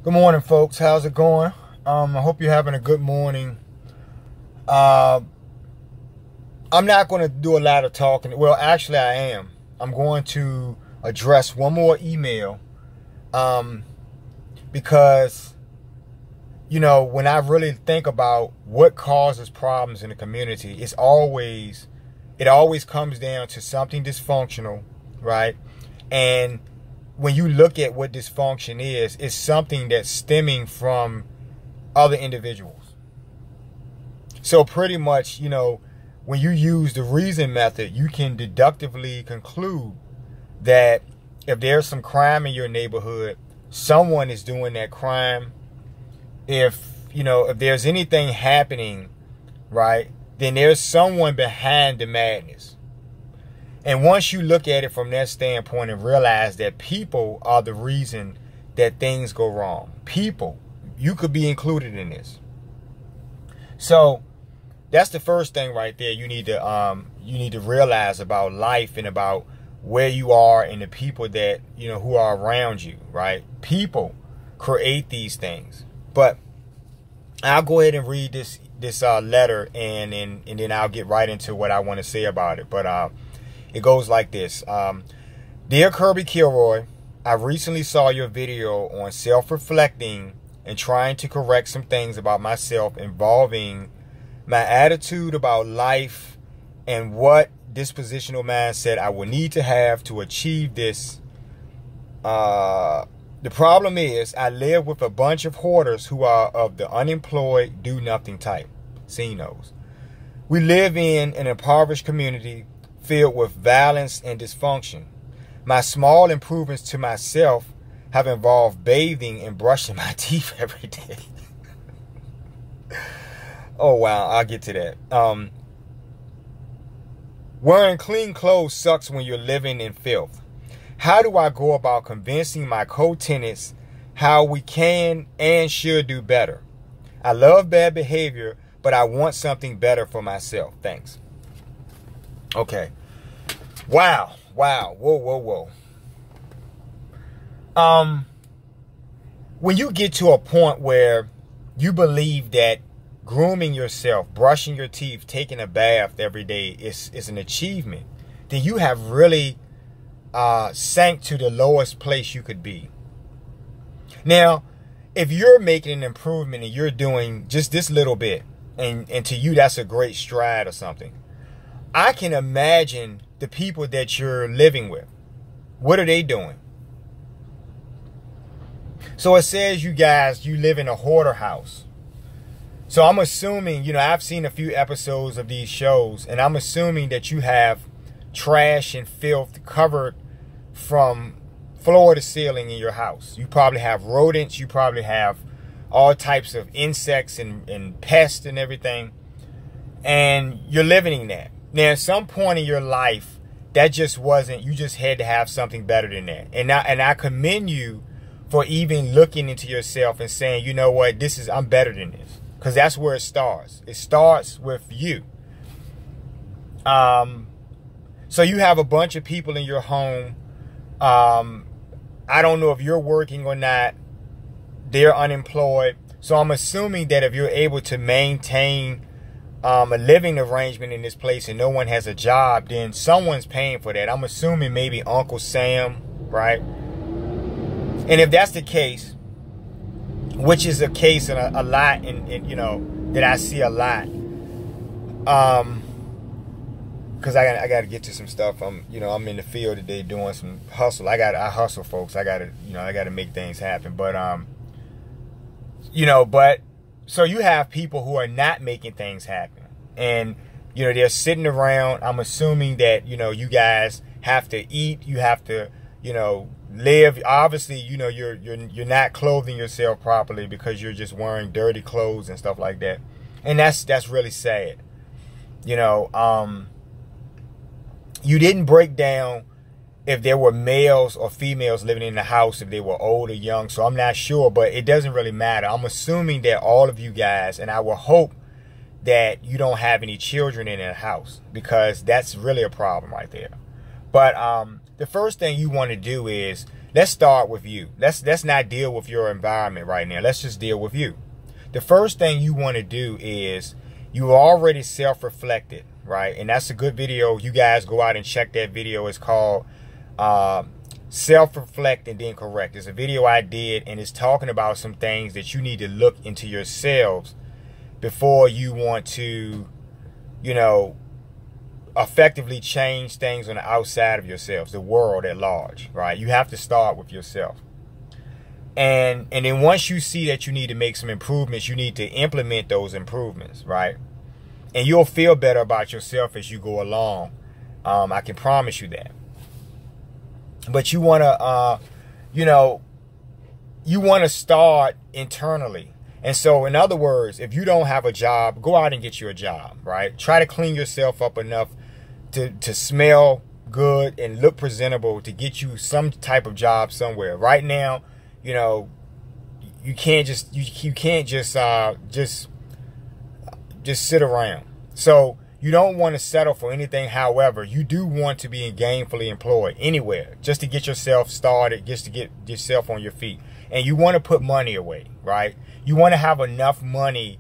Good morning, folks. How's it going? I hope you're having a good morning. I'm not going to do a lot of talking. Well, actually, I am. I'm going to address one more email because, when I really think about what causes problems in the community, it always comes down to something dysfunctional, right? And when you look at what dysfunction is, it's something that's stemming from other individuals. So pretty much, when you use the reason method, you can deductively conclude that if there's some crime in your neighborhood, someone is doing that crime. If there's anything happening, right, then there's someone behind the madness. And once you look at it from that standpoint and realize that people are the reason that things go wrong, people, you could be included in this. So that's the first thing right there. You need to realize about life and about where you are and the people that who are around you, right? People create these things. But I'll go ahead and read this letter and then I'll get right into what I want to say about it. But it goes like this. Dear Kirby Kilroy, I recently saw your video on self-reflecting and trying to correct some things about myself involving my attitude about life and what dispositional mindset I will need to have to achieve this. The problem is I live with a bunch of hoarders who are of the unemployed, do-nothing type. Seen those. We live in an impoverished community filled with violence and dysfunction. My small improvements to myself have involved bathing and brushing my teeth every day. Oh, wow. I'll get to that. Wearing clean clothes sucks when you're living in filth. How do I go about convincing my co-tenants how we can and should do better? I love bad behavior, but I want something better for myself. Thanks. Okay. Wow. Whoa. When you get to a point where you believe that grooming yourself, brushing your teeth, taking a bath every day is an achievement, then you have really sank to the lowest place you could be. Now, if you're making an improvement and you're doing just this little bit, and to you that's a great stride or something, I can imagine the people that you're living with. What are they doing? So it says you live in a hoarder house. So I'm assuming, I've seen a few episodes of these shows, and I'm assuming that you have trash and filth covered from floor to ceiling in your house. You probably have rodents. You probably have all types of insects and pests and everything. And you're living in that. Now, at some point in your life, that just wasn't, you just had to have something better than that. And I commend you for even looking into yourself and saying, you know what, I'm better than this. Because that's where it starts. It starts with you. So you have a bunch of people in your home. I don't know if you're working or not. They're unemployed. So I'm assuming that if you're able to maintain a living arrangement in this place and no one has a job, then someone's paying for that. I'm assuming maybe Uncle Sam, right? And if that's the case, which is a case a lot, that I see a lot, because I got to get to some stuff. I'm in the field today doing some hustle. I hustle, folks. I got to make things happen. But so you have people who are not making things happen, and they're sitting around. I'm assuming that you guys have to eat. You have to live. Obviously, you're not clothing yourself properly because you're just wearing dirty clothes and stuff like that, and that's really sad. You didn't break down if there were males or females living in the house, if they were old or young. So I'm not sure, but it doesn't really matter. I'm assuming that all of you guys, and I will hope that you don't have any children in the house, because that's really a problem right there. But the first thing you want to do is let's start with you. Let's not deal with your environment right now. Let's just deal with you. The first thing you want to do is you already self-reflected, right? And that's a good video. You guys go out and check that video. It's called Self-Reflect and Then Correct. It's a video I did, and it's talking about some things that you need to look into yourselves before you want to, you know, effectively change things on the outside of yourselves, the world at large, right? You have to start with yourself. And then once you see that you need to make some improvements, you need to implement those improvements, right? And you'll feel better about yourself as you go along. I can promise you that. But you want to, you know, you want to start internally. And so, in other words, if you don't have a job, go out and get you a job, right? Try to clean yourself up enough to smell good and look presentable to get you some type of job somewhere. Right now, you know, you can't just sit around. So you don't want to settle for anything. However, you do want to be gainfully employed anywhere, just to get yourself started, just to get yourself on your feet. And you want to put money away, right? You want to have enough money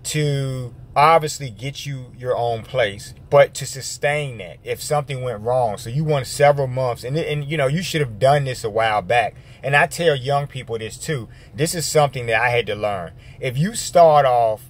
to obviously get you your own place, but to sustain that if something went wrong. So you want several months, and you know, you should have done this a while back. And I tell young people this too. This is something that I had to learn. If you start off,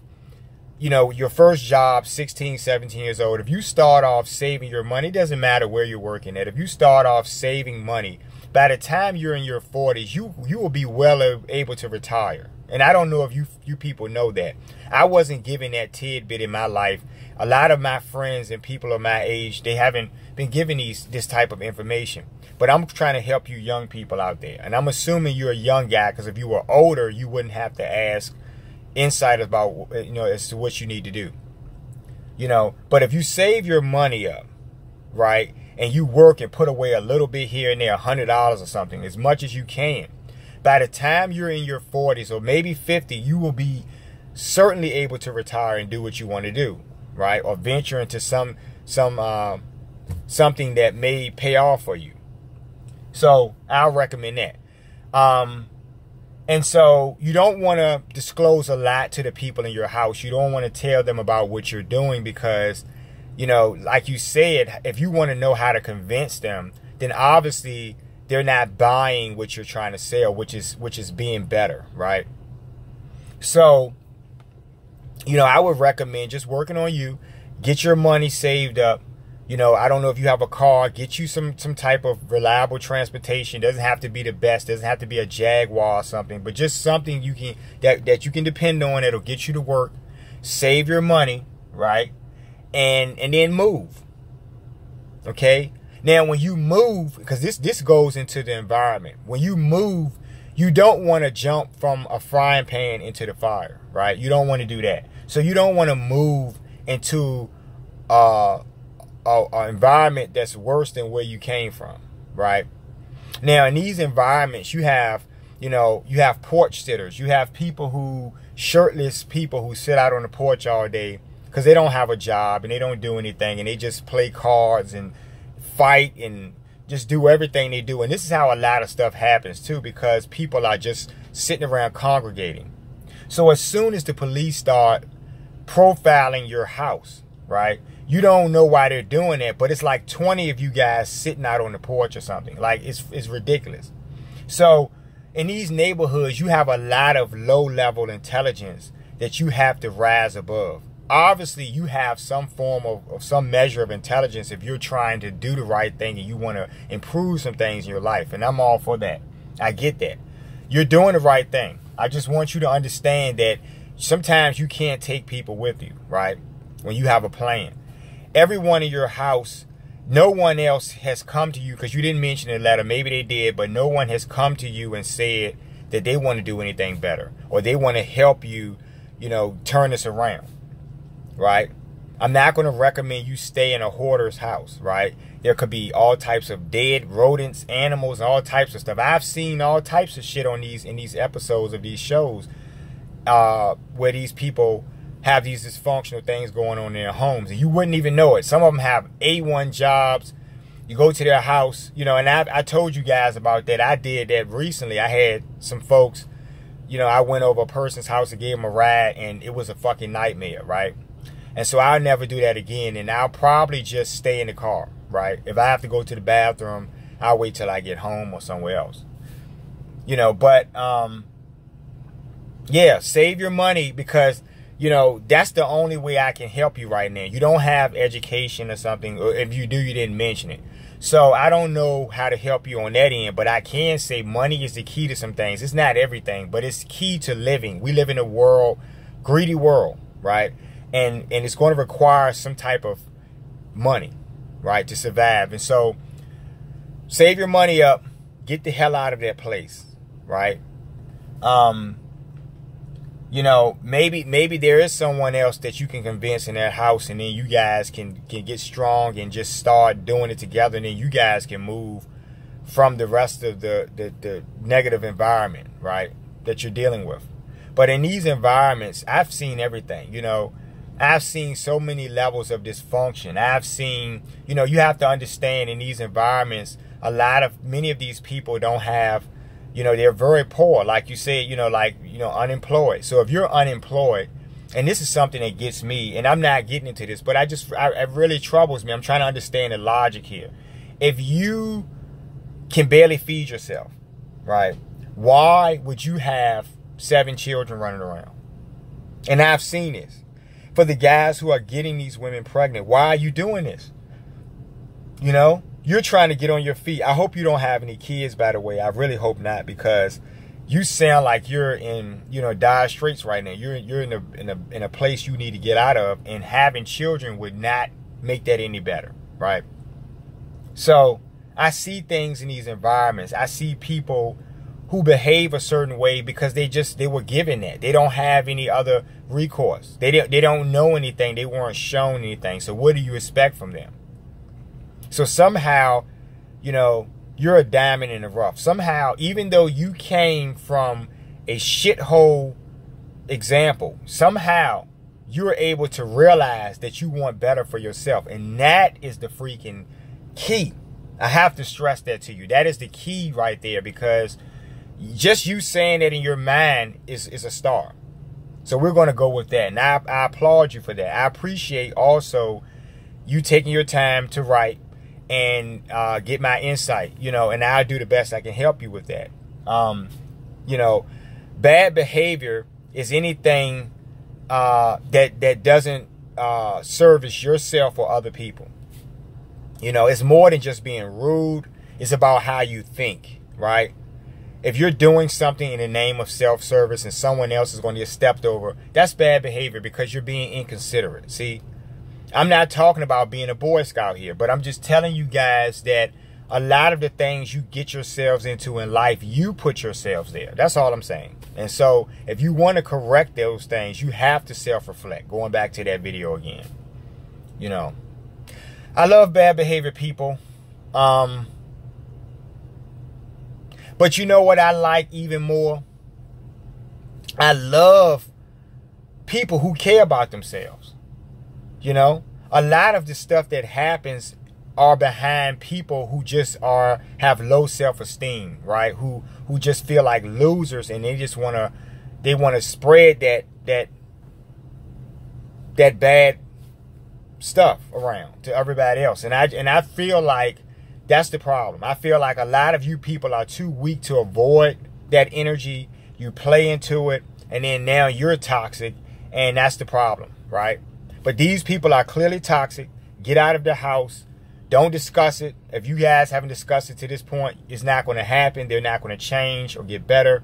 you know, your first job, 16, 17 years old, if you start off saving your money, it doesn't matter where you're working at. If you start off saving money, by the time you're in your 40s, you will be well able to retire. And I don't know if you people know that. I wasn't given that tidbit in my life. A lot of my friends and people of my age, they haven't been given this type of information. But I'm trying to help you young people out there. And I'm assuming you're a young guy, because if you were older, you wouldn't have to ask insight about, you know, as to what you need to do. You know, but if you save your money up, right, and you work and put away a little bit here and there, $100 or something, as much as you can, by the time you're in your 40s or maybe 50, you will be certainly able to retire and do what you want to do, right? Or venture into something that may pay off for you. So I'll recommend that. And so you don't want to disclose a lot to the people in your house. You don't want to tell them about what you're doing, because, you know, like you said, if you want to know how to convince them, then obviously they're not buying what you're trying to sell, which is being better, right? So, you know, I would recommend just working on you. Get your money saved up. You know, I don't know if you have a car, get you some type of reliable transportation. Doesn't have to be the best, doesn't have to be a Jaguar or something, but just something you can that you can depend on, that'll get you to work. Save your money, right? And then move. Okay? Now, when you move, because this goes into the environment. When you move, you don't want to jump from a frying pan into the fire, right? You don't want to do that. So you don't want to move into an environment that's worse than where you came from, right? Now, in these environments, you have, you know, you have porch sitters. You have shirtless people who sit out on the porch all day because they don't have a job and they don't do anything, and they just play cards and fight and just do everything they do. And this is how a lot of stuff happens too, because people are just sitting around congregating. So as soon as the police start profiling your house, right, you don't know why they're doing that, but it's like 20 of you guys sitting out on the porch or something. Like, it's ridiculous. So in these neighborhoods, you have a lot of low-level intelligence that you have to rise above. Obviously, you have some form of some measure of intelligence if you're trying to do the right thing and you want to improve some things in your life. And I'm all for that. I get that. You're doing the right thing. I just want you to understand that sometimes you can't take people with you, right? When you have a plan. Everyone in your house, no one else has come to you, because you didn't mention in the letter. Maybe they did, but no one has come to you and said that they want to do anything better, or they want to help you, you know, turn this around. Right? I'm not going to recommend you stay in a hoarder's house, right? There could be all types of dead rodents, animals, and all types of stuff. I've seen all types of shit in these episodes of these shows where these people have these dysfunctional things going on in their homes, and you wouldn't even know it. Some of them have A1 jobs, You go to their house, you know, and I told you guys about that. I did that recently. I had some folks, you know, I went over a person's house and gave them a ride, and it was a fucking nightmare, right? And so I'll never do that again, and I'll probably just stay in the car, right? If I have to go to the bathroom, I'll wait till I get home or somewhere else. You know, but, yeah, save your money because, you know, that's the only way I can help you right now. You don't have education or something, or if you do, you didn't mention it. So I don't know how to help you on that end, but I can say money is the key to some things. It's not everything, but it's key to living. We live in a world, greedy world, right? And it's going to require some type of money, right, to survive. And so save your money up, get the hell out of that place, right? You know, maybe there is someone else that you can convince in that house, and then you guys can get strong and just start doing it together, and then you guys can move from the rest of the negative environment, right, that you're dealing with. But in these environments, I've seen everything, you know. I've seen so many levels of dysfunction. I've seen, you know, you have to understand in these environments, many of these people don't have, you know, they're very poor, like you said, you know, like, you know, unemployed. So if you're unemployed, and this is something that gets me, and I'm not getting into this, but it really troubles me. I'm trying to understand the logic here. If you can barely feed yourself, right, why would you have 7 children running around? And I've seen this. For the guys who are getting these women pregnant, why are you doing this? You know? You're trying to get on your feet. I hope you don't have any kids, by the way. I really hope not, because you sound like you're in, you know, dire straits right now. You're in a place you need to get out of, and having children would not make that any better, right? So I see things in these environments. I see people who behave a certain way because they were given that. They don't have any other recourse. They don't know anything. They weren't shown anything. So what do you expect from them? So somehow, you know, you're a diamond in the rough. Somehow, even though you came from a shithole example, somehow you're able to realize that you want better for yourself. And that is the freaking key. I have to stress that to you. That is the key right there, because just you saying that in your mind is a star. So we're going to go with that. And I applaud you for that. I appreciate also you taking your time to write and get my insight, you know, and I'll do the best I can help you with that. You know, bad behavior is anything that doesn't service yourself or other people. You know, it's more than just being rude. It's about how you think, right? If you're doing something in the name of self-service and someone else is going to get stepped over, that's bad behavior because you're being inconsiderate. See, I'm not talking about being a Boy Scout here, but I'm just telling you guys that a lot of the things you get yourselves into in life, you put yourselves there. That's all I'm saying. And so if you want to correct those things, you have to self-reflect. Going back to that video again. You know, I love bad behavior, people. But you know what I like even more? I love people who care about themselves. You know, a lot of the stuff that happens are behind people who just have low self-esteem, right? Who just feel like losers, and they just want to spread that bad stuff around to everybody else. And I feel like that's the problem. I feel like a lot of you people are too weak to avoid that energy. You play into it, and then now you're toxic, and that's the problem, right? But these people are clearly toxic. Get out of the house. Don't discuss it. If you guys haven't discussed it to this point, it's not going to happen. They're not going to change or get better.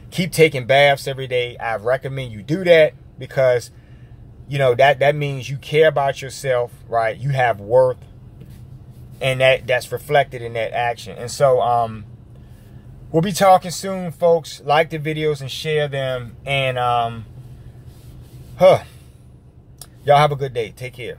Keep taking baths every day. I recommend you do that, because, you know, that means you care about yourself, right? You have worth. And that's reflected in that action. And so we'll be talking soon, folks. Like the videos and share them. And y'all have a good day. Take care.